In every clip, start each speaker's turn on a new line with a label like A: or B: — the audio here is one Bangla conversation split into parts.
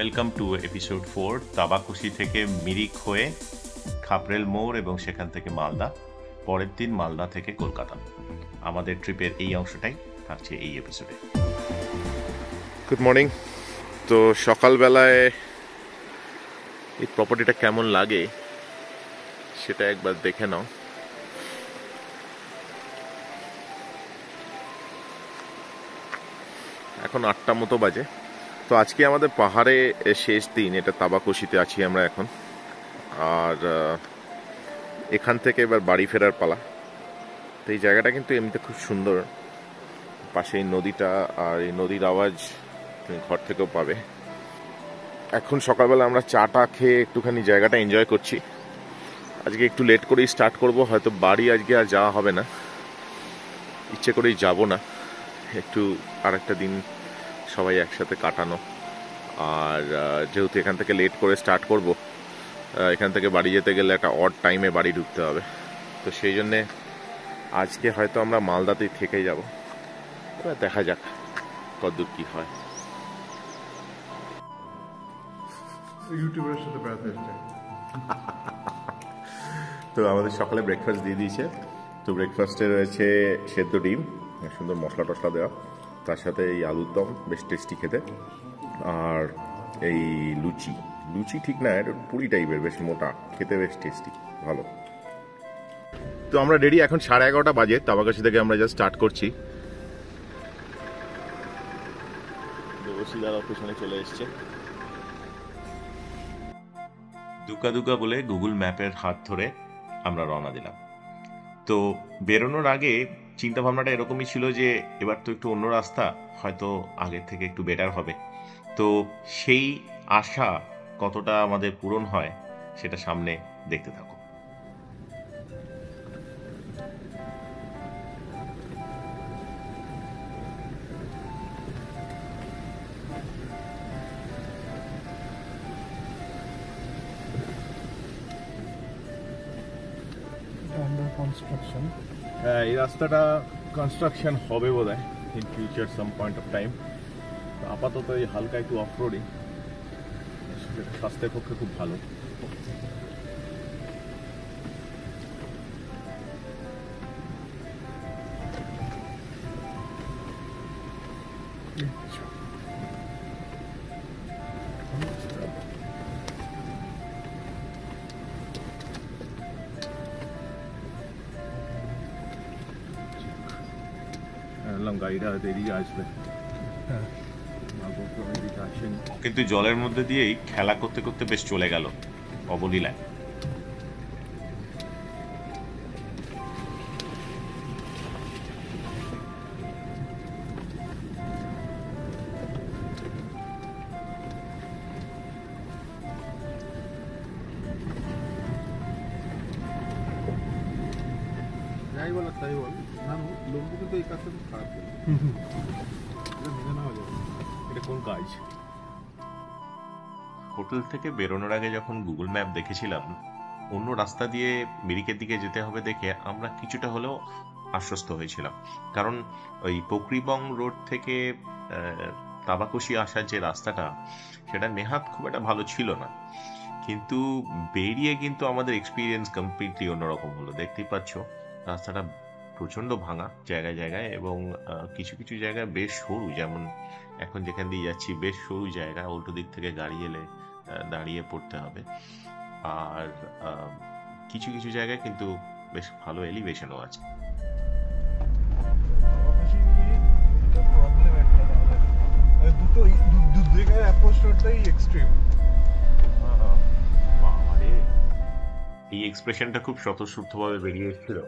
A: ওয়েলকাম টু এপিসোড 4 তাবাকুশি থেকে মিরিক হয়ে খাপরেল মোড় এবং সেখান থেকে মালদা, পরের দিন মালদা থেকে কলকাতা। আমাদের ট্রিপের এই অংশটাই থাকছে এই এপিসোডে।
B: Good morning. তো সকালবেলায় এই প্রপার্টিটা কেমন লাগে সেটা একবার দেখে নাও। এখন 8টা মতো বাজে। তো আজকে আমাদের পাহাড়ে শেষ দিন, এটা তাবাকুশিতে আছি আমরা এখন। আর এখান থেকে এবার বাড়ি ফেরার পালা। তো এই জায়গাটা কিন্তু এমনিতে খুব সুন্দর, পাশে এই নদীটা, আর এই নদীর আওয়াজ তুমি ঘর থেকেও পাবে। এখন সকালবেলা আমরা চাটা খেয়ে একটুখানি জায়গাটা এনজয় করছি। আজকে একটু লেট করেই স্টার্ট করব, হয়তো বাড়ি আজকে আর যাওয়া হবে না, ইচ্ছে করেই যাব না, একটু আর একটা দিন সবাই একসাথে কাটানো। আর যেহেতু এখান থেকে লেট করে স্টার্ট করব, এখান থেকে বাড়ি যেতে গেলে একটা অড টাইমে বাড়ি ঢুকতে হবে। তো সেই জন্যে আজকে হয়তো আমরা মালদাতেই থেকেই যাব। এবার দেখা যাক কতদূর কি হয়।
C: ইউটিউবের সাথে বেড়াতে এসছে।
B: তো আমাদের সকালে ব্রেকফাস্ট দিয়ে দিয়েছে। তো ব্রেকফাস্টে রয়েছে সেদ্ধ ডিম, সুন্দর মশলা টশলা দেওয়া, তার সাথে এই আলুর দম, বেশ টেস্টি খেতে। আর এই লুচি, লুচি ঠিক না, এটা পুরি টাইপের, বেশ মোটা, খেতে বেশ টেস্টি, ভালো। তো আমরা রেডি, এখন 11:30 বাজে। তাবাকুশি থেকে আমরা জাস্ট স্টার্ট করছি। দেবশিদার পেছনে চলে এসছে।
A: দুকা দুকা বলে গুগল ম্যাপের হাত ধরে আমরা রওনা দিলাম। তো বেরোনোর আগে চিন্তা ভাবনাটা এরকমই ছিল যে এবার তো একটু অন্য রাস্তা, হয়তো আগের থেকে একটু বেটার হবে। তো সেই আশা কতটা আমাদের পূরণ হয় সেটা সামনে দেখতে থাকো।
B: এই রাস্তাটা কনস্ট্রাকশন হবে বোধহয় in future some point of time. আপাতত এই হালকা একটু অফ রোডিং, যেটা স্বাস্থ্যের পক্ষে খুব ভালো। গাড়িটা হয়তো এদিকে আসবে,
A: কিন্তু জলের মধ্যে দিয়েই খেলা করতে করতে বেশ চলে গেল অবলীলায়।
C: যাই বল তাই বল, নানু লম্বু কিন্তু এই কাজটা খুব খারাপ করে, এটা মেনে নেওয়া যাবে।
B: এটা কোন কাজ?
A: হোটেল থেকে বেরোনোর আগে যখন গুগল ম্যাপ দেখেছিলাম, অন্য রাস্তা দিয়ে মিরিকের দিকে যেতে হবে দেখে আমরা কিছুটা হলেও আশ্বস্ত হয়েছিলাম। কারণ ওই পকরিবং রোড থেকে তাবাকুশি আসার যে রাস্তাটা, সেটা নেহাত খুব একটা ভালো ছিল না। কিন্তু বেরিয়ে কিন্তু আমাদের এক্সপিরিয়েন্স কমপ্লিটলি অন্যরকম হলো। দেখতেই পাচ্ছ রাস্তাটা প্রচণ্ড ভাঙা জায়গায় জায়গায়, এবং কিছু কিছু জায়গায় বেশ সরু, যেমন এখন যেখান দিয়ে যাচ্ছি বেশ সরু জায়গা, উল্টো দিক থেকে গাড়ি এলে দাঁড়িয়ে পড়তে হবে। আর কিছু কিছু জায়গায় কিন্তু বেশ ভালো এলিভেশনও আছে।
C: প্রবলেম একটা, তাহলে দুটো জায়গায় অ্যাপ্রোচ রোডটাই এক্সট্রিম।
A: এই এক্সপ্রেশনটা খুব স্বতঃস্ফূর্তভাবে বেরিয়ে এসেছিল,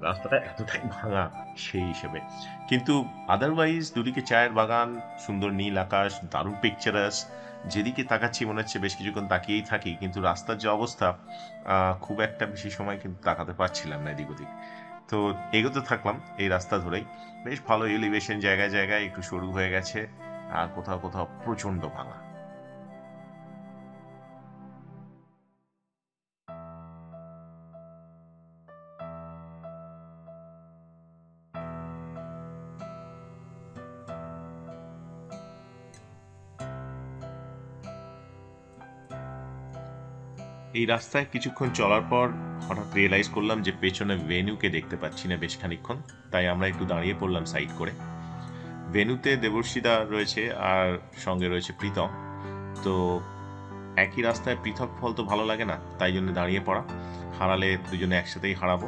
A: রাস্তাটা এতটাই ভাঙা সেই হিসেবে। কিন্তু আদারওয়াইজ দুদিকে চায়ের বাগান, সুন্দর নীল আকাশ, দারুণ পিকচারাস। যেদিকে তাকাচ্ছি মনে হচ্ছে বেশ কিছুক্ষণ তাকিয়েই থাকি, কিন্তু রাস্তার যে অবস্থা, খুব একটা বেশি সময় কিন্তু তাকাতে পারছিলাম না এদিক ওদিক। তো এগোতে থাকলাম এই রাস্তা ধরেই। বেশ ভালো এলিভেশন, জায়গায় জায়গায় একটু সরু হয়ে গেছে, আর কোথাও কোথাও প্রচন্ড ভাঙা। এই রাস্তায় কিছুক্ষণ চলার পর হঠাৎ রিয়েলাইজ করলাম যে পেছনে ভেন্যুকে দেখতে পাচ্ছি না বেশ খানিকক্ষণ, তাই আমরা একটু দাঁড়িয়ে পড়লাম সাইড করে। ভেন্যুতে দেবর্ষিদা রয়েছে আর সঙ্গে রয়েছে প্রীতম। তো একই রাস্তায় পৃথক ফল তো ভালো লাগে না, তাই জন্য দাঁড়িয়ে পড়া, হারালে দুজনে একসাথেই হারাবো।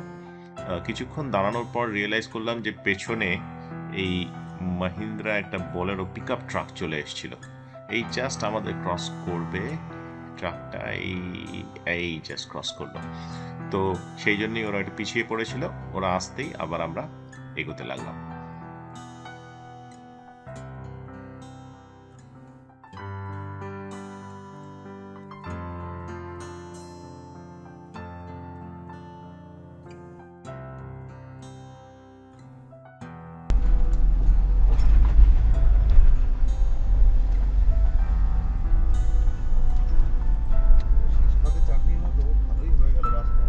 A: কিছুক্ষণ দাঁড়ানোর পর রিয়েলাইজ করলাম যে পেছনে এই মাহিন্দ্রা একটা বোলেরো পিক আপ ট্রাক চলে এসেছিল। এই জাস্ট আমাদের ক্রস করবে ট্রাকটা, এই জাস্ট ক্রস করলো। তো সেই জন্যই ওরা একটু পিছিয়ে পড়েছিল, ওরা আসতেই আবার আমরা এগোতে লাগলাম।
C: সাথে চাটনির মতো ভালোই হয়ে গেল রাস্তা।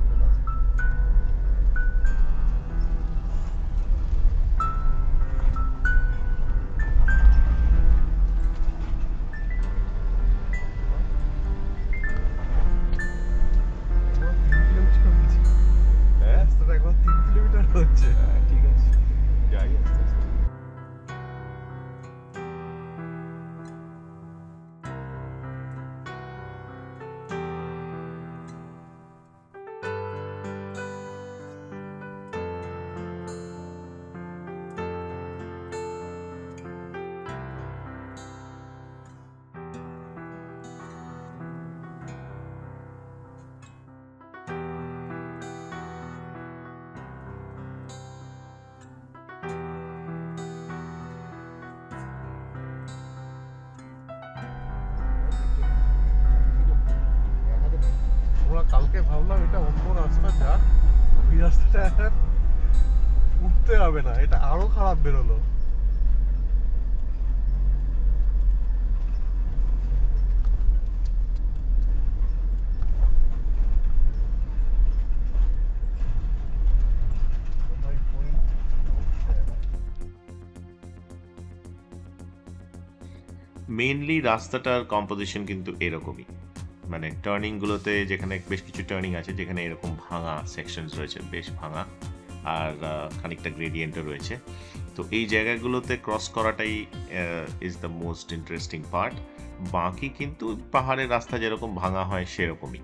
C: রাস্তাটা এখন 3 কিলোমিটার হচ্ছে।
A: ঠিক আছে, যাই আস্তে আস্তে।
C: আমরা কালকে ভাবলাম এটা অন্য রাস্তা, যা ওই রাস্তাটা আর উঠতে হবে না, এটা আরো খারাপ বেরোলো।
A: মেইনলি রাস্তাটার কম্পোজিশন কিন্তু এরকমই, মানে টার্নিংগুলোতে যেখানে বেশ কিছু টার্নিং আছে, যেখানে এরকম ভাঙা সেকশনস রয়েছে, বেশ ভাঙা, আর খানিকটা গ্রেডিয়েন্টও রয়েছে। তো এই জায়গাগুলোতে ক্রস করাটাই is the most interesting part. বাকি কিন্তু পাহাড়ের রাস্তা যেরকম ভাঙা হয় সেরকমই,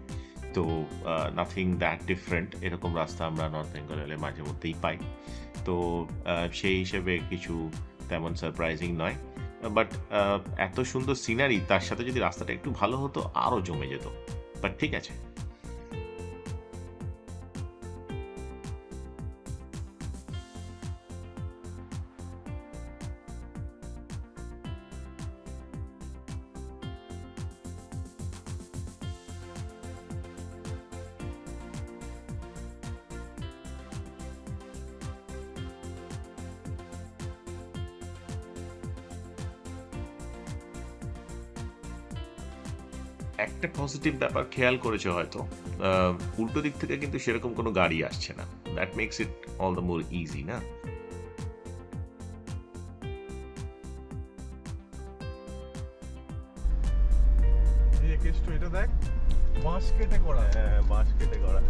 A: তো নাথিং দ্যাট ডিফারেন্ট। এরকম রাস্তা আমরা নর্থ বেঙ্গলে মাঝে মধ্যেই পাই, তো সেই হিসেবে কিছু তেমন সারপ্রাইজিং নয়। বাট এত সুন্দর সিনারি, তার সাথে যদি রাস্তাটা একটু ভালো হতো আরও জমে যেত, বাট ঠিক আছে। একটা পজিটিভ ব্যাপার খেয়াল করেছে হয়তো, উল্টো দিক থেকে কিন্তু সেরকম কোনো গাড়ি আসছে না, that makes it all the more easy, না?
C: এই কেসটা এটা দেখ, বাঁশ কেটে করা।
A: হ্যাঁ, বাঁশ কেটে করা।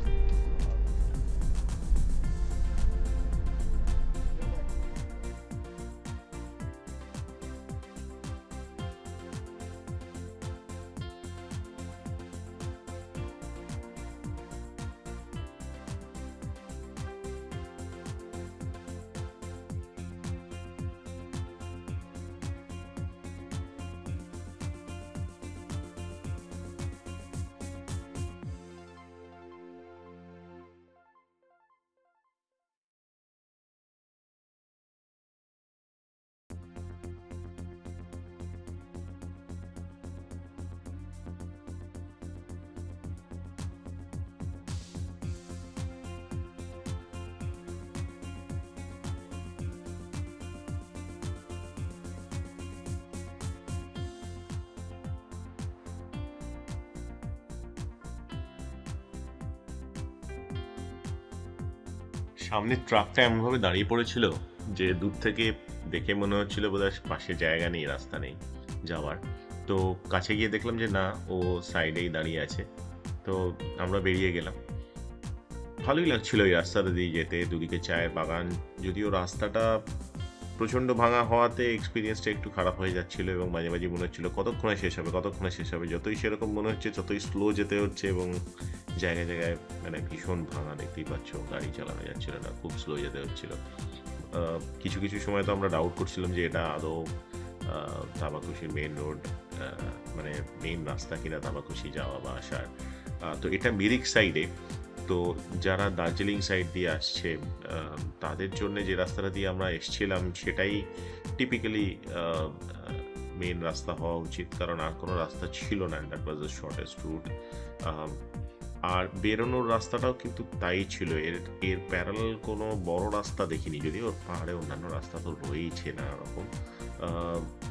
A: সামনের ট্রাকটা এমনভাবে দাঁড়িয়ে পড়েছিল যে দূর থেকে দেখে মনে হচ্ছিল বোধহয় পাশে জায়গা নেই, রাস্তা নেই যাওয়ার। তো কাছে গিয়ে দেখলাম যে না, ও সাইডেই দাঁড়িয়ে আছে। তো তো আমরা বেরিয়ে গেলাম। ভালোই লাগছিল এই রাস্তাটা দিয়ে যেতে, দুদিকে চায়ের বাগান। যদিও রাস্তাটা প্রচণ্ড ভাঙা হওয়াতে এক্সপিরিয়েন্সটা একটু খারাপ হয়ে যাচ্ছিল এবং মাঝে মাঝে মনে হচ্ছিল কতক্ষণে শেষ হবে কতক্ষণে শেষ হবে। যতই সেরকম মনে হচ্ছে ততই স্লো যেতে হচ্ছে এবং জায়গায় জায়গায় মানে ভীষণ ভাঙা, দেখতেই পাচ্ছ গাড়ি চালানো যাচ্ছিল না, খুব স্লো যেতে হচ্ছিল। কিছু কিছু সময় তো আমরা ডাউট করছিলাম যে এটা আদৌ তাবাকুশির মেন রোড, মানে মেন রাস্তা কিনা তাবাকুশি যাওয়া বা আসার। তো এটা মিরিক সাইডে। তো যারা দার্জিলিং সাইড দিয়ে আসছে তাদের জন্য যে রাস্তাটা দিয়ে আমরা এসেছিলাম সেটাই টিপিক্যালি মেন রাস্তা হওয়া উচিত, কারণ আর কোনো রাস্তা ছিল না। That was the shortest route. আর বেরোনোর রাস্তাটাও কিন্তু তাই ছিল, এর প্যারালাল কোনো বড় রাস্তা দেখিনি। যদিও পাহাড়ে অন্যান্য রাস্তা তো রয়েইছে নানা রকম,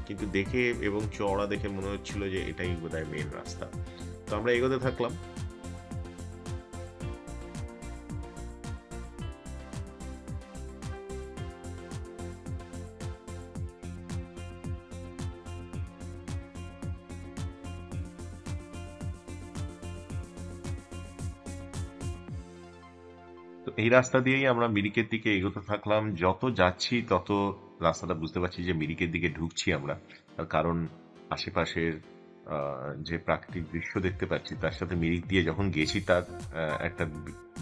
A: কিন্তু দেখে এবং চওড়া দেখে মনে হচ্ছিল যে এটাই বোধহয় মেন রাস্তা। তো আমরা এগোতে থাকলাম। তো এই রাস্তা দিয়েই আমরা মিরিকের দিকে এগোতে থাকলাম। যত যাচ্ছি তত রাস্তাটা বুঝতে পারছি যে মিরিকের দিকে ঢুকছি আমরা। তার কারণ আশেপাশের যে প্রাকৃতিক দৃশ্য দেখতে পাচ্ছি তার সাথে মিরিক দিয়ে যখন গেছি তার একটা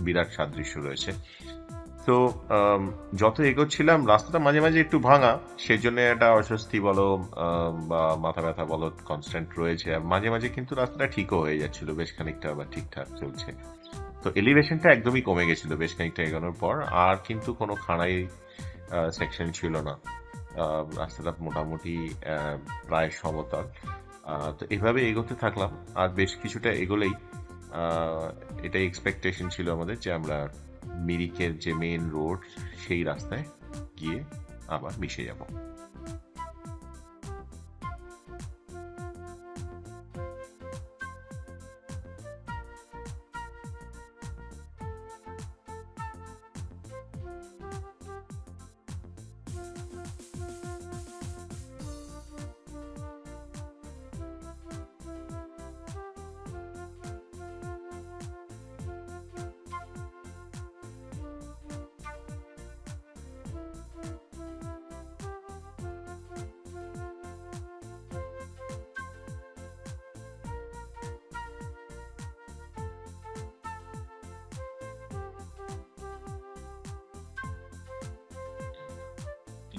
A: বিরাট সাদৃশ্য রয়েছে। তো যত এগোচ্ছিলাম রাস্তাটা মাঝে মাঝে একটু ভাঙা, সেজন্য একটা অস্বস্তি বলো বা মাথা ব্যথা বলো কনস্ট্যান্ট রয়েছে। আর মাঝে মাঝে কিন্তু রাস্তাটা ঠিকও হয়ে যাচ্ছিল, বেশ খানিকটা আবার ঠিকঠাক চলছে। তো এলিভেশনটা একদমই কমে গেছিল বেশ খানিকটা এগোনোর পর, আর কিন্তু কোনো খাড়াই সেকশন ছিল না। রাস্তাটা মোটামুটি প্রায় সমতল। তো এভাবে এগোতে থাকলাম, আর বেশ কিছুটা এগোলেই এটা এক্সপেকটেশন ছিল আমাদের যে আমরা মিরিকের যে মেন রোড সেই রাস্তায় গিয়ে আবার মিশে যাব।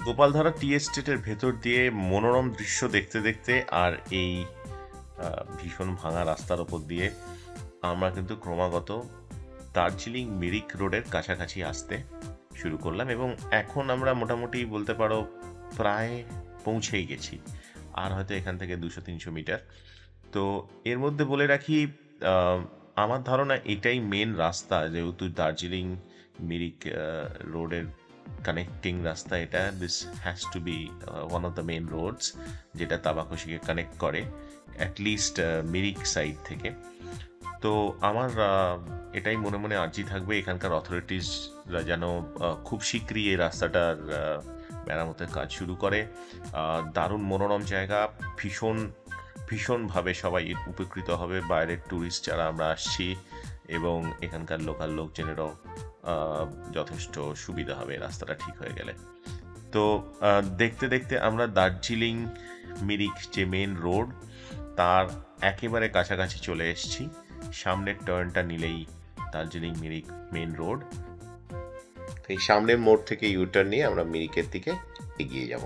A: গোপালধারা টি এস্টেটের ভেতর দিয়ে মনোরম দৃশ্য দেখতে দেখতে আর এই ভীষণ ভাঙা রাস্তার ওপর দিয়ে আমরা কিন্তু ক্রমাগত দার্জিলিং মিরিক রোডের কাছাকাছি আসতে শুরু করলাম এবং এখন আমরা মোটামুটি বলতে পারো প্রায় পৌঁছেই গেছি। আর হয়তো এখান থেকে 200-300 মিটার। তো এর মধ্যে বলে রাখি, আমার ধারণা এটাই মেন রাস্তা, যেহেতু দার্জিলিং মিরিক রোডের কানেক্টিং রাস্তা এটা। This has to be one of the main roads যেটা তাবাকুশিকে কানেক্ট করে, অ্যাটলিস্ট মিরিক সাইড থেকে। তো আমার এটাই মনে মনে আর্জি থাকবে এখানকার অথরিটিসরা যেন খুব শীঘ্রই এই রাস্তাটার মেরামতের কাজ শুরু করে। দারুণ মনোরম জায়গা, ভীষণভাবে সবাই উপকৃত হবে, বাইরের ট্যুরিস্ট যারা আমরা আসছি এবং এখানকার লোকাল লোকজনেরও যথেষ্ট সুবিধা হবে রাস্তাটা ঠিক হয়ে গেলে। তো দেখতে দেখতে আমরা দার্জিলিং মিরিক যে মেন রোড তার একেবারে কাছাকাছি চলে এসেছি। সামনের টার্নটা নিলেই দার্জিলিং মিরিক মেন রোড। এই সামনের মোড় থেকে ইউটার্ন নিয়ে আমরা মিরিকের দিকে এগিয়ে যাব।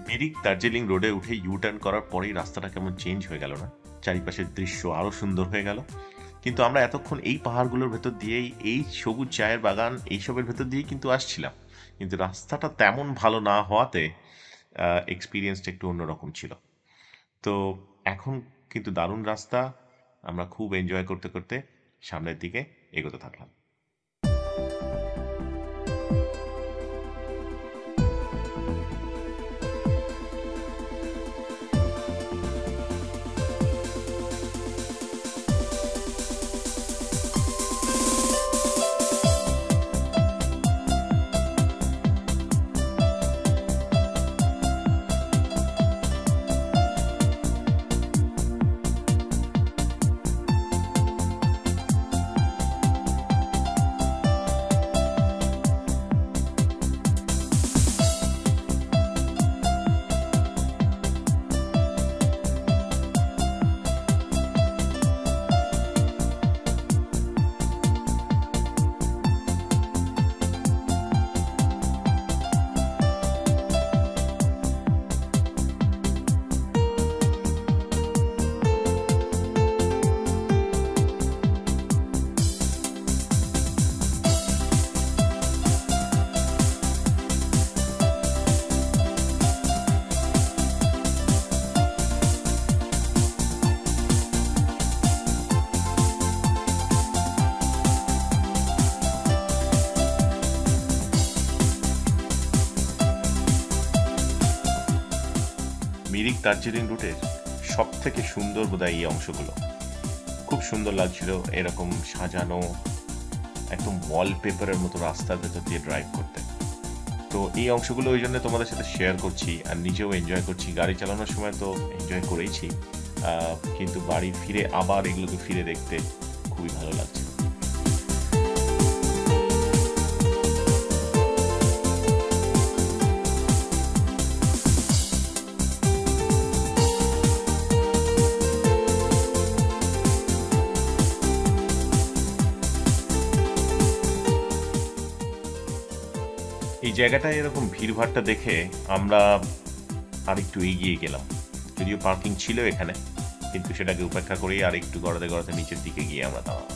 A: মিরিক দার্জিলিং রোডে উঠে ইউটার্ন করার পরেই রাস্তাটা কেমন চেঞ্জ হয়ে গেল না? চারিপাশের দৃশ্য আরো সুন্দর হয়ে গেল। কিন্তু আমরা এতক্ষণ এই পাহাড়গুলোর ভেতর দিয়েই, এই সবুজ চায়ের বাগান এইসবের ভেতর দিয়েই কিন্তু আসছিলাম, কিন্তু রাস্তাটা তেমন ভালো না হওয়াতে এক্সপিরিয়েন্সটা একটু অন্যরকম ছিল। তো এখন কিন্তু দারুণ রাস্তা, আমরা খুব এনজয় করতে করতে সামনের দিকে এগোতে থাকলাম। মিরিক দার্জিলিং রুটের সব থেকে সুন্দর বোধহয় এই অংশগুলো, খুব সুন্দর লাগছিল এরকম সাজানো একদম ওয়ালপেপারের মতো রাস্তার ভেতর দিয়ে ড্রাইভ করতে। তো এই অংশগুলো ওই জন্য তোমাদের সাথে শেয়ার করছি, আর নিজেও এনজয় করছি। গাড়ি চালানোর সময় তো এনজয় করেইছি, কিন্তু বাড়ি ফিরে আবার এগুলোকে ফিরে দেখতে খুবই ভালো লাগছে। এই জায়গাটায় এরকম ভিড়ভাড়টা দেখে আমরা আরেকটু এগিয়ে গেলাম। যদিও পার্কিং ছিল এখানে, কিন্তু সেটাকে উপেক্ষা করেই আরেকটু গড়াতে গড়াতে নিচের দিকে গিয়ে আমরা দাঁড়ালাম।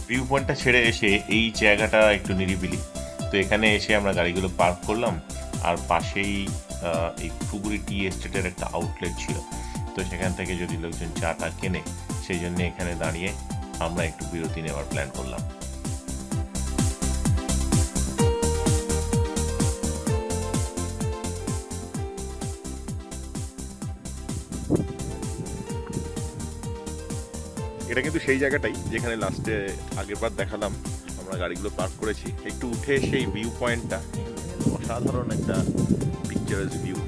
A: ভিউ পয়েন্টটা ছেড়ে এসে এই জায়গাটা একটু নিরিবিলি, তো এখানে এসে আমরা গাড়িগুলো পার্ক করলাম। আর পাশেই এই ফুগুরি টি এস্টেটের একটা আউটলেট ছিল, তো সেখান থেকে যদি লোকজন চাটা কেনে, সেই জন্য এখানে দাঁড়িয়ে আমরা একটু বিরতি নেওয়ার প্ল্যান করলাম।
B: এটা কিন্তু সেই জায়গাটাই যেখানে লাস্টে আগের বার দেখালাম আমরা গাড়িগুলো পার্ক করেছি। একটু উঠে সেই ভিউ পয়েন্টটা, অসাধারণ একটা পিকচারাস ভিউ।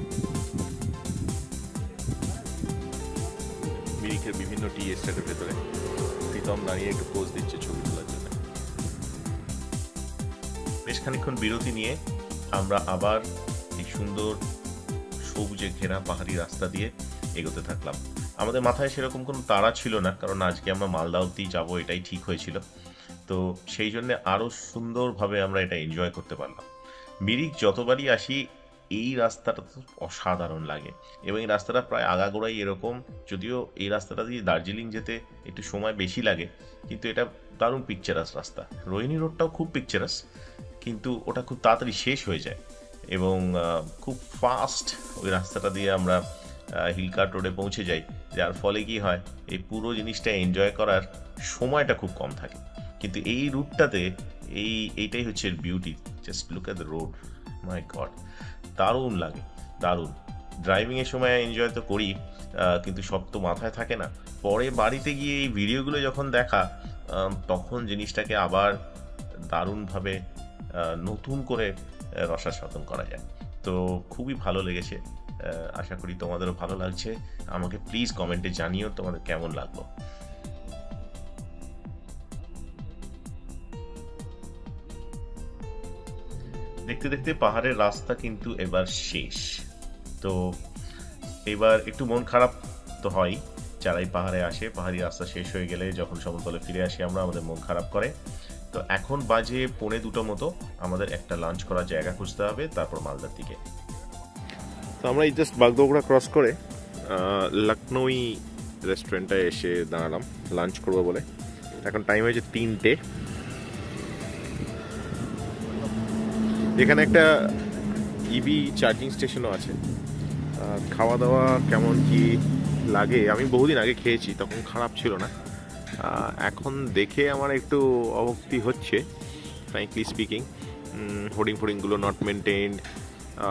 B: মিরিকের বিভিন্ন টি এস্টেটের ভেতরে প্রীতম দাঁড়িয়ে একটু পোজ দিচ্ছে ছবি তোলার জন্য।
A: বেশ খানিকক্ষণ বিরতি নিয়ে আমরা আবার এই সুন্দর সবুজে ঘেরা পাহাড়ি রাস্তা দিয়ে এগোতে থাকলাম। আমাদের মাথায় সেরকম কোনো তাড়া ছিল না, কারণ আজকে আমরা মালদা অবধি যাবো এটাই ঠিক হয়েছিল। তো সেই জন্য আরও সুন্দরভাবে আমরা এটা এনজয় করতে পারলাম। মিরিক যতবারই আসি এই রাস্তাটা তো অসাধারণ লাগে, এবং এই রাস্তাটা প্রায় আগাগোড়াই এরকম। যদিও এই রাস্তাটা দিয়ে দার্জিলিং যেতে একটু সময় বেশি লাগে, কিন্তু এটা দারুণ পিকচারাস রাস্তা। রোহিণী রোডটাও খুব পিকচারাস, কিন্তু ওটা খুব তাড়াতাড়ি শেষ হয়ে যায়, এবং খুব ফাস্ট ওই রাস্তাটা দিয়ে আমরা হিলকার্ট রোডে পৌঁছে যাই, যার ফলে কি হয় এই পুরো জিনিসটা এনজয় করার সময়টা খুব কম থাকে। কিন্তু এই রুটটাতে এইটাই হচ্ছে beauty. Just look at the road, my god, দারুণ লাগে, দারুণ। ড্রাইভিংয়ের সময় এনজয় তো করি, কিন্তু সব তো মাথায় থাকে না। পরে বাড়িতে গিয়ে এই ভিডিওগুলো যখন দেখা, তখন জিনিসটাকে আবার দারুণভাবে নতুন করে রসাস্বাদন করা যায়। তো খুবই ভালো লেগেছে, আশা করি তোমাদেরও ভালো লাগছে। আমাকে প্লিজ কমেন্টে জানিও তোমাদের কেমন লাগলো। দেখতে দেখতে পাহাড়ের রাস্তা কিন্তু এবার শেষ। তো এবার একটু মন খারাপ তো হয়, যারাই পাহাড়ে আসে পাহাড়ি রাস্তা শেষ হয়ে গেলে যখন সমতলে ফিরে আসি আমরা, আমাদের মন খারাপ করে। তো এখন বাজে 1:45 মতো, আমাদের একটা লাঞ্চ করার জায়গা খুঁজতে হবে, তারপর মালদার দিকে।
B: তো আমরা এই জাস্ট বাগডোগরা ক্রস করে লখনৌই রেস্টুরেন্টে এসে দাঁড়ালাম লাঞ্চ করবো বলে। এখন টাইম হয়েছে 3টে। এখানে একটা ইভি চার্জিং স্টেশনও আছে। খাওয়া দাওয়া কেমন কি লাগে, আমি বহুদিন আগে খেয়েছি, তখন খারাপ ছিল না। এখন দেখে আমার একটু অভক্তি হচ্ছে, ফ্র্যাঙ্কলি স্পিকিং। হোর্ডিংগুলো নট মেনটেইনড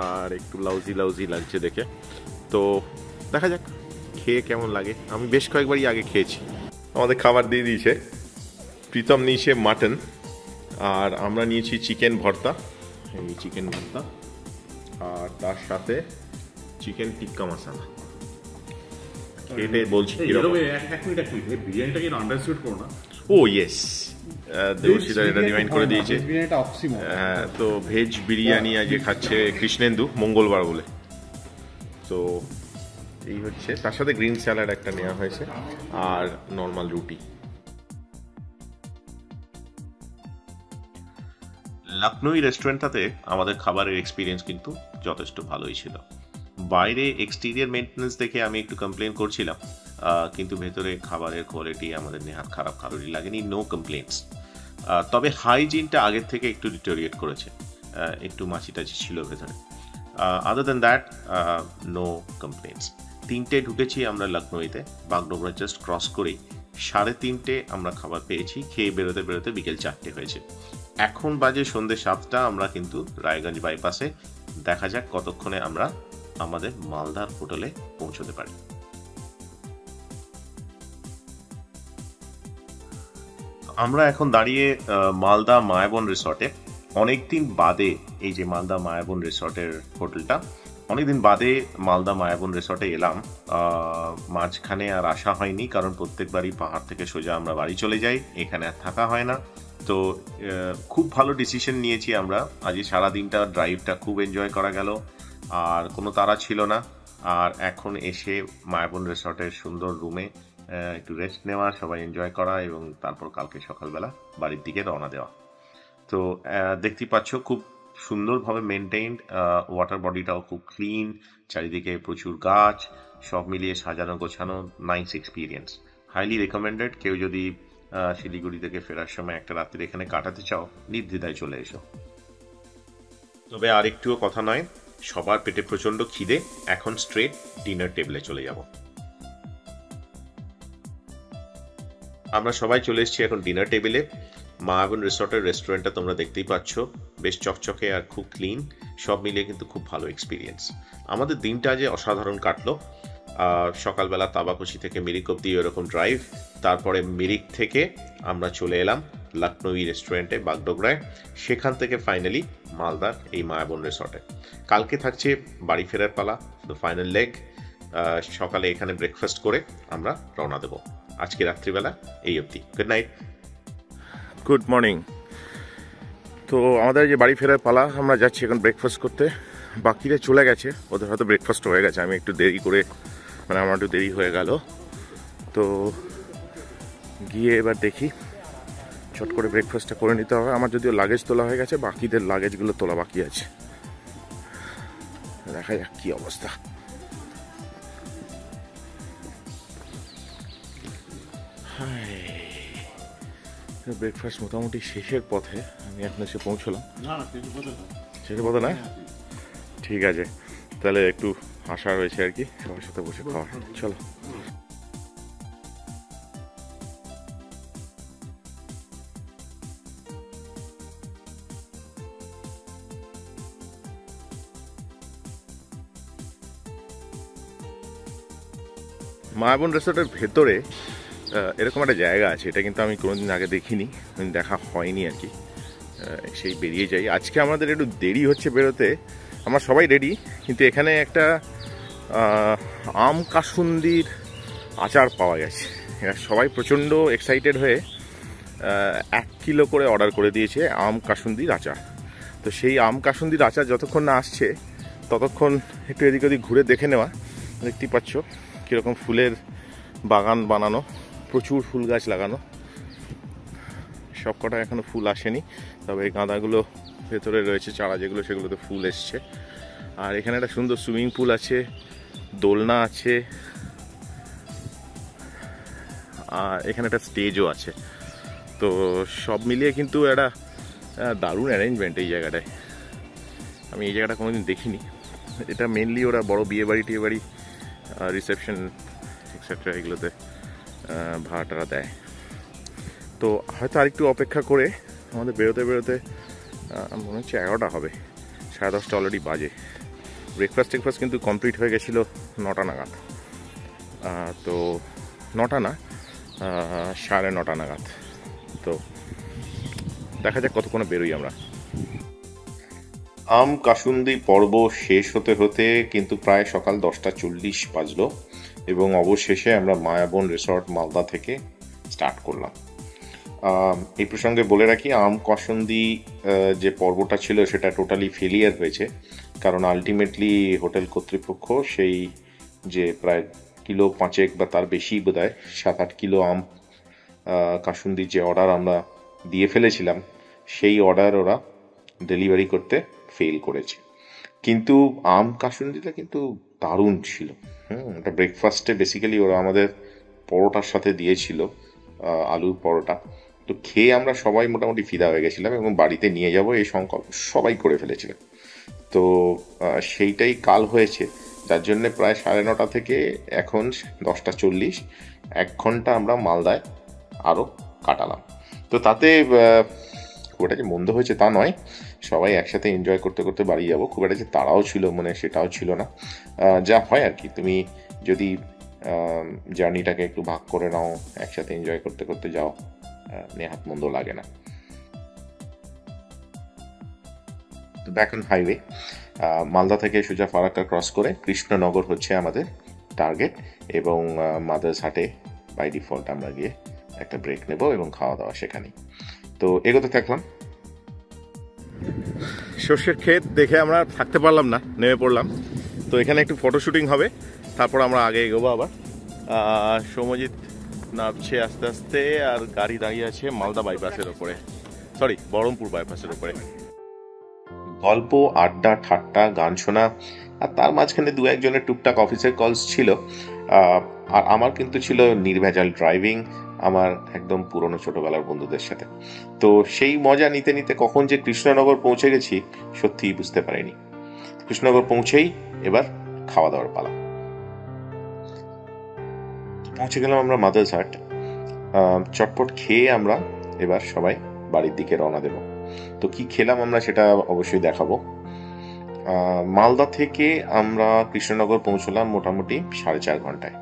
B: আর একটু লাউজি লাগছে দেখে। তো দেখা যাক খেয়ে কেমন লাগে। আমি বেশ কয়েকবারই আগে খেয়েছি। আমাদের খাবার দিয়ে দিয়েছে। প্রীতম নিয়েছে মাটন আর আমরা নিয়েছি চিকেন ভর্তা, এই চিকেন ভর্তা, আর তার সাথে চিকেন টিক্কা মশলা। খেয়ে বলছি
D: বিরিয়ানিটাকে আন্ডারস্টুড করো না।
B: ও ইয়েস, দেবশিতা এটা রিমাইন্ড করে দিয়েছে। হ্যাঁ, তো ভেজ বিরিয়ানি আজকে খাচ্ছে কৃষ্ণেন্দু, মঙ্গলবার বলে। তো এই হচ্ছে, তার সাথে গ্রিন স্যালাড একটা নেওয়া হয়েছে আর নর্মাল রুটি।
A: লখনৌই রেস্টুরেন্টটাতে আমাদের খাবারের এক্সপিরিয়েন্স কিন্তু যথেষ্ট ভালোই ছিল। বাইরে এক্সটেরিয়ার মেনটেন্যান্স দেখে আমি একটু কমপ্লেন করছিলাম, কিন্তু ভেতরে খাবারের কোয়ালিটি আমাদের নেহাত খারাপ কারোরই লাগেনি, নো কমপ্লেন্টস। তবে হাইজিনটা আগের থেকে একটু ডিটোরিয়েট করেছে, একটু মাছি টাছি ছিল ভেতরে। Other than that no complaints. 3টে ঢুকেছি আমরা লখনৌইতে, বাগডোগরা জাস্ট ক্রস করেই 3:30 আমরা খাবার পেয়েছি। খেয়ে বেরোতে বেরোতে বিকেল 4টে হয়েছে। এখন বাজে সন্ধ্যে 7টা। আমরা কিন্তু রায়গঞ্জ বাইপাসে, দেখা যাক কতক্ষণে আমরা আমাদের মালদার হোটেলে পৌঁছতে পারি। আমরা এখন দাঁড়িয়ে মালদা মায়াবন রিসর্টে। অনেকদিন বাদে এই যে মালদা মায়াবন রিসর্টের হোটেলটা, অনেকদিন বাদে মালদা মায়াবন রিসর্টে এলাম। মাঝখানে আর আসা হয়নি, কারণ প্রত্যেকবারই পাহাড় থেকে সোজা আমরা বাড়ি চলে যাই, এখানে আর থাকা হয় না। তো খুব ভালো ডিসিশন নিয়েছি আমরা। আজ সারাদিনটা ড্রাইভটা খুব এনজয় করা গেল, আর কোনো তাড়া ছিল না। আর এখন এসে মায়াবন রিসর্টের সুন্দর রুমে একটু রেস্ট নেওয়া, সবাই এনজয় করা, এবং তারপর কালকে সকালবেলা বাড়ির দিকে রওনা দেওয়া। তো দেখতেই পাচ্ছ খুব সুন্দরভাবে মেনটেইনড, ওয়াটার বডিটাও খুব ক্লিন, চারিদিকে প্রচুর গাছ, সব মিলিয়ে সাজানো গোছানো, নাইস এক্সপিরিয়েন্স। Highly recommended. কেউ যদি শিলিগুড়ি থেকে ফেরার সময় একটা রাত্রি এখানে কাটাতে চাও, নির্দ্বিধায় চলে এসো। তবে আর একটুও কথা নয়, সবার পেটে প্রচন্ড খিদে, এখন স্ট্রেট ডিনার টেবিলে চলে যাব। আমরা সবাই চলে এসেছি এখন ডিনার টেবিলে। মায়াবন রিসর্টের রেস্টুরেন্টটা তোমরা দেখতেই পাচ্ছ, বেশ চকচকে আর খুব ক্লিন, সব মিলিয়ে কিন্তু খুব ভালো এক্সপিরিয়েন্স। আমাদের দিনটা যে অসাধারণ কাটলো। সকালবেলা তাবাকুশি থেকে মিরিক অব্দি এরকম ড্রাইভ, তারপরে মিরিক থেকে আমরা চলে এলাম লখনৌই রেস্টুরেন্টে বাগডোগরায়, সেখান থেকে ফাইনালি মালদার এই মায়াবন রিসর্টে। কালকে থাকছে বাড়ি ফেরার পালা, দ্য ফাইনাল লেগ। সকালে এখানে ব্রেকফাস্ট করে আমরা রওনা দেব। আজকে রাত্রিবেলা এই অবধি। Good night,
B: good morning. তো আমাদের যে বাড়ি ফেরার পালা, আমরা যাচ্ছি এখন ব্রেকফাস্ট করতে। বাকিরা চলে গেছে, ওদের হয়তো ব্রেকফাস্ট হয়ে গেছে। আমি একটু দেরি করে, মানে আমার একটু দেরি হয়ে গেল। তো গিয়ে এবার দেখি, চট করে ব্রেকফাস্টটা করে নিতে হবে। আমার যদিও লাগেজ তোলা হয়ে গেছে, বাকিদের লাগেজগুলো তোলা বাকি আছে। দেখা যাক কি অবস্থা। ব্রেকফাস্ট মোটামুটি শেষের পথে, আমি এখন এসে পৌঁছলাম। শেষের পথে না, ঠিক আছে, তাহলে একটু আশা রয়েছে আর কি, সবার সাথে বসে খাওয়ার। চলো। মায়াবন রিসর্টের ভেতরে এরকম একটা জায়গা আছে, এটা কিন্তু আমি কোনোদিন আগে দেখিনি, দেখা হয়নি আর কি। সেই বেরিয়ে যাই। আজকে আমাদের একটু দেরি হচ্ছে বেরোতে, আমরা সবাই রেডি, কিন্তু এখানে একটা আম কাসুন্দির আচার পাওয়া গেছে। সবাই প্রচণ্ড এক্সাইটেড হয়ে 1 কিলো করে অর্ডার করে দিয়েছে আম কাসুন্দির আচার। তো সেই আম কাসুন্দির আচার যতক্ষণ না আসছে ততক্ষণ একটু এদিক ওদিক ঘুরে দেখে নেওয়া, দেখতেই পাচ্ছ কীরকম ফুলের বাগান বানানো, প্রচুর ফুল গাছ লাগানো। সব কটা এখনো ফুল আসেনি, তবে এই গাঁদাগুলো ভেতরে রয়েছে চারা যেগুলো, সেগুলোতে ফুল এসছে। আর এখানে একটা সুন্দর সুইমিং পুল আছে, দোলনা আছে, আর এখানে একটা স্টেজও আছে। তো সব মিলিয়ে কিন্তু একটা দারুণ অ্যারেঞ্জমেন্ট এই জায়গাটায়। আমি এই জায়গাটা কোনোদিন দেখিনি। এটা মেনলি ওরা বড় বিয়ে বাড়ি টিয়ে বাড়ি, রিসেপশন এক্সেট্রা এগুলোতে ভাড়াটারা দেয়। তো হয়তো আরেকটু অপেক্ষা করে আমাদের বেরোতে বেরোতে মনে হচ্ছে 11টা হবে, 10:30 অলরেডি বাজে। ব্রেকফাস্ট কিন্তু কমপ্লিট হয়ে গেছিলো 9টা নাগাদ। তো 9টা না, 9:30 নাগাদ। তো দেখা যাক কতক্ষণে বেরোই আমরা। আম কাসুন্দি পর্ব শেষ হতে হতে কিন্তু প্রায় সকাল 10:40 বাজলো এবং অবশেষে আমরা মায়াবন রিসর্ট মালদা থেকে স্টার্ট করলাম। এই প্রসঙ্গে বলে রাখি, আম কাসুন্দি যে পর্বটা ছিল সেটা টোটালি ফেলিয়ার হয়েছে, কারণ আলটিমেটলি হোটেল কর্তৃপক্ষ সেই যে প্রায় কিলো 5 বা তার বেশি বোধহয় 7-8 কিলো আম কাসুন্দির যে অর্ডার আমরা দিয়ে ফেলেছিলাম, সেই অর্ডার ওরা ডেলিভারি করতে ফেল করেছে। কিন্তু আম কাসুন্দিটা কিন্তু দারুণ ছিল। এটা ব্রেকফাস্টে বেসিক্যালি ওরা আমাদের পরোটার সাথে দিয়েছিল, আলুর পরোটা। তো খেয়ে আমরা সবাই মোটামুটি ফিদা হয়ে গেছিলাম এবং বাড়িতে নিয়ে যাব এই সংকল্প সবাই করে ফেলেছিলাম। তো সেইটাই কাল হয়েছে, যার জন্যে প্রায় 9:30 থেকে এখন 10:40, 1 ঘন্টা আমরা মালদায় আরও কাটালাম। তো তাতে খুব একটা যে মন্দ হয়েছে তা নয়, সবাই একসাথে এনজয় করতে করতে বাড়ি যাবো, খুব একটা যে তাড়াও ছিল মানে সেটাও ছিল না। যা হয় আর কি, তুমি যদি জার্নিটাকে একটু ভাগ করে নাও, একসাথে এনজয় করতে করতে যাও, নেহাত মন্দ লাগে না। তো ব্যাক অন হাইওয়ে মালদা থেকে সোজা ফারাক্কা ক্রস করে কৃষ্ণনগর হচ্ছে আমাদের টার্গেট, এবং মাদার্স হাটে বাই ডিফল্ট আমরা গিয়ে একটা ব্রেক নেব এবং খাওয়া দাওয়া সেখানেই। তো এগোতে থাকলাম। সর্ষের ক্ষেত দেখে আমরা থাকতে পারলাম না, নেমে পড়লাম। তো এখানে একটু ফটো শুটিং হবে, তারপর আমরা আগে এগোবো আবার। সৌম্যজিৎ নামছে আস্তে আস্তে, আর গাড়ি দাঁড়িয়ে আছে মালদা বাইপাসের ওপরে, সরি বহরমপুর বাইপাসের ওপরে। গল্প, আড্ডা, ঠাট্টা, গান শোনা, আর তার মাঝখানে 2-1 টুকটাক অফিসের কলস ছিল। আর আমার কিন্তু ছিল নির্ভেজাল ড্রাইভিং, আমার একদম পুরনো ছোটবেলার বন্ধুদের সাথে। তো সেই মজা নিতে নিতে কখন যে কৃষ্ণনগর পৌঁছে গেছি সত্যিই বুঝতে পারিনি। কৃষ্ণনগর পৌঁছেই এবার খাওয়া দাওয়ার পালা। পৌঁছে গেলাম আমরা মাদার্স হাট। চটপট খেয়ে আমরা এবার সবাই বাড়ির দিকে রওনা দেব। তো কি খেলাম আমরা সেটা অবশ্যই দেখাবো। মালদা থেকে আমরা কৃষ্ণনগর পৌঁছলাম মোটামুটি 4.5 ঘন্টায়।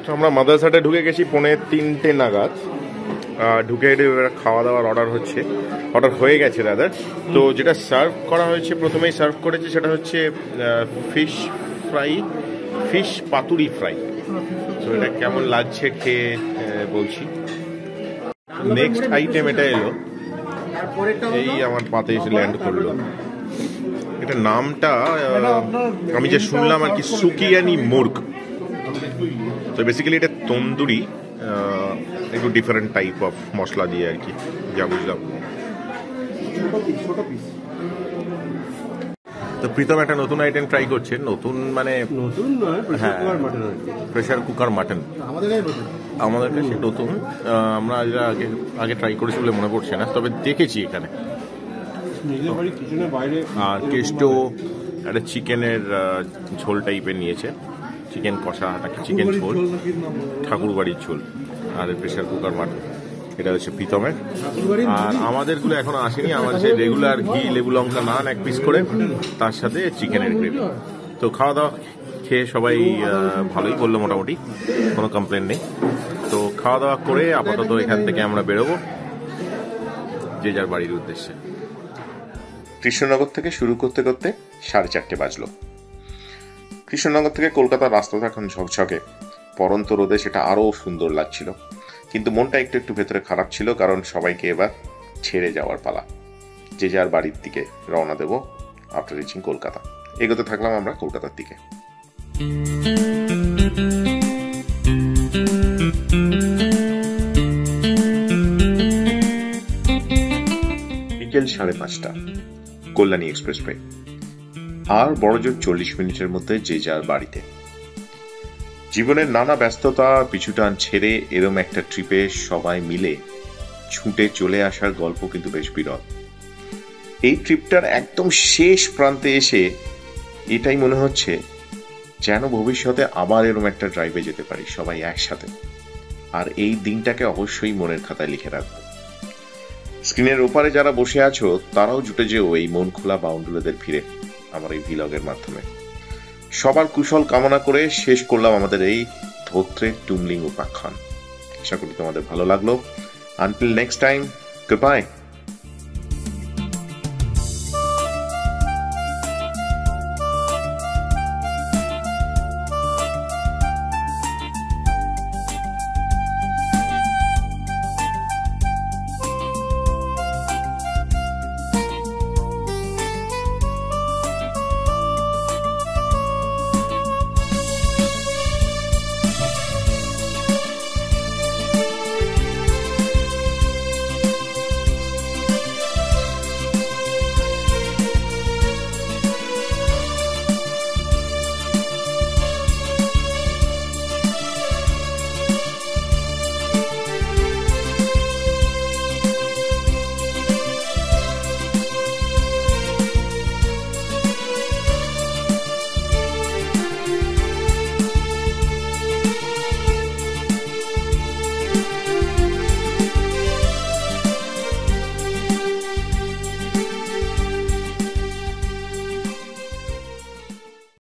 B: তো আমরা মাদার্স হাটে ঢুকে গেছি 2:45 নাগাদ। ঢুকে খাওয়া দাওয়ার অর্ডার হয়ে গেছে দাদা। তো যেটা সার্ভ করা হয়েছে, প্রথমেই সার্ভ করেছে সেটা হচ্ছে ফিশ পাতুরি ফ্রাই। তো এটা কেমন লাগছে খেয়ে বলছি। নেক্সট আইটেম এটা এলো, এই আমার পাতে এসে ল্যান্ড করলো। এটা নামটা আমি যে শুনলাম আর কি, সুকিয়ানি মুর্গ। তো বেসিক্যালি এটা তন্দুরি, একটু ডিফারেন্ট টাইপ অফ মশলা দিয়ে আর কি, যা বুঝলাম। তো প্রীতম একটা নতুন আইটেম ট্রাই করছে। নতুন মানে
C: নতুন নয়,
B: প্রেসার কুকার মাটন আমাদের কাছে নতুন। আমরা আগে ট্রাই করেছি বলে মনে পড়ছে না, তবে দেখেছি এখানে। আর কেস্টো একটা চিকেনের ঝোল টাইপের নিয়েছে, চিকেন কষা, চিকেন ঝোল, ঠাকুরবাড়ির ঝোল, আর প্রেসার কুকার মাটন। এটা হচ্ছে প্রীতমের। আর আমাদেরগুলো এখনো আসেনি। আমাদের যে রেগুলার ঘি লেবু লঙ্কা নান 1 পিস করে, তার সাথে চিকেনের গ্রেভি। তো খাওয়া দাওয়া খেয়ে সবাই ভালোই বললো, মোটামুটি কোনো কমপ্লেন নেই। তো খাওয়া দাওয়া করে আপাতত এখান থেকে আমরা বেরোবো যে যার বাড়ির উদ্দেশ্যে। কৃষ্ণনগর থেকে শুরু করতে করতে 4:30 বাজলো। কৃষ্ণনগর থেকে কলকাতার রাস্তাটা এখন ঝকঝকে, পরন্ত রোদে সেটা আরও সুন্দর লাগছিল। কিন্তু মনটা একটু ভেতরে খারাপ ছিল, কারণ সবাইকে এবার ছেড়ে যাওয়ার পালা। যে যার বাড়ির দিকে রওনা দেব আফটার রিচিং কলকাতা। এগোতে থাকলাম আমরা কলকাতার দিকে।
A: বিকেল 5:30, কল্যাণী এক্সপ্রেসওয়ে। আর বড়জোর 40 মিনিটের মধ্যে যে যার বাড়িতে। জীবনের নানা ব্যস্ততা পিছুটান ছেড়ে এরম একটা ট্রিপে সবাই মিলে ছুটে চলে আসার গল্প কিন্তু বেশ বিরল। এই ট্রিপটার একদম শেষ প্রান্তে এসে এটাই মনে হচ্ছে যেন ভবিষ্যতে আবার এরম একটা ড্রাইভে যেতে পারি সবাই একসাথে। আর এই দিনটাকে অবশ্যই মনের খাতায় লিখে রাখবো। স্ক্রিনের ওপারে যারা বসে আছো তারাও জুটে যেও এই মন খোলা বাউন্ডুলেদের ভিড়ে আমার এই ভিলগের মাধ্যমে। সবার কুশল কামনা করে শেষ করলাম আমাদের এই ধোত্রে টুমলিং উপাখ্যান। আশা করি তোমাদের ভালো লাগলো। Until next time, good bye.